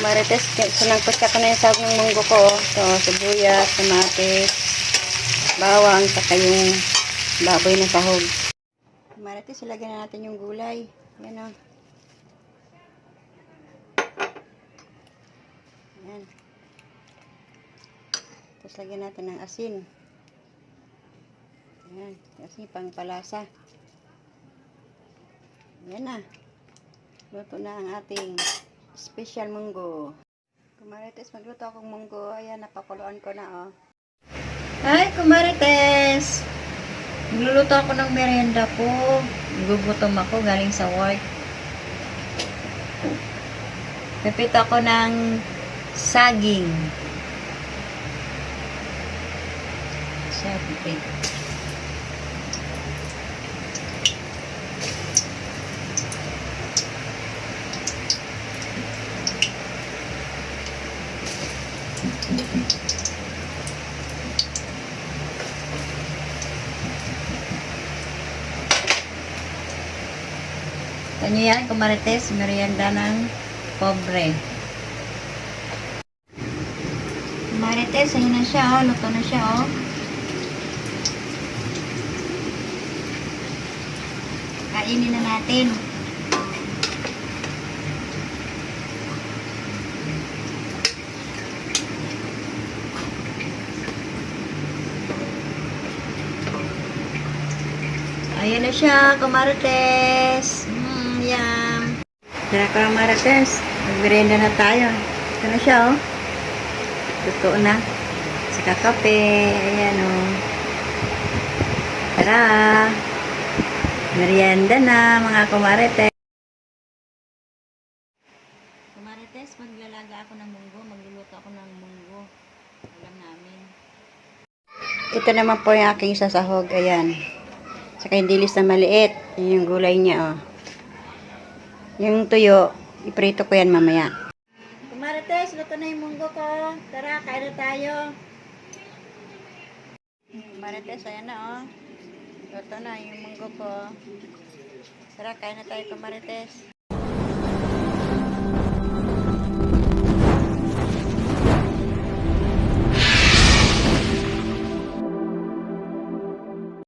Marites, sunang-kutsa ko na yung sahog ng munggo ko. So, sibuyas, kamatis, bawang, saka yung baboy na sahog. Marites, ilagyan na natin yung gulay. Yan o. Yan. Tapos lagyan natin ng asin. Yan. Kasi pang palasa. Yan na. Luto na ang ating special munggo. Kumarites, magluto akong munggo. Ayan, napakuluan ko na, oh. Hi, kumarites! Magluluto ako ng merienda ko. Gugutom ako galing sa work. Pipito ako ng saging. Siyempre. Kanyo yan, kumarites, merienda ng pobre. Kumarites, ayun na siya, oh. Luto na siya, oh. Kainin na natin. Ayan na siya, kumarites. Yum. Tara ka, kumarites. Mag-merienda na tayo. Ito na siya, oh. Luto na. Saka kape. Ayan, oh. Tara. Merienda na, mga kumarites. Kumarites, maglalaga ako ng munggo. Magluluto ako ng munggo. Ulam namin. Ito naman po yung aking sasahog. Ayan. Saka yung dilis na maliit. Yung gulay niya, oh. Yung tuyo, iprito ko yan mamaya. Kumarites, luto na yung munggo ko. Tara, kain na tayo. Kumarites, ayan na, oh. Luto na yung munggo ko. Tara, kain na tayo, kumarites.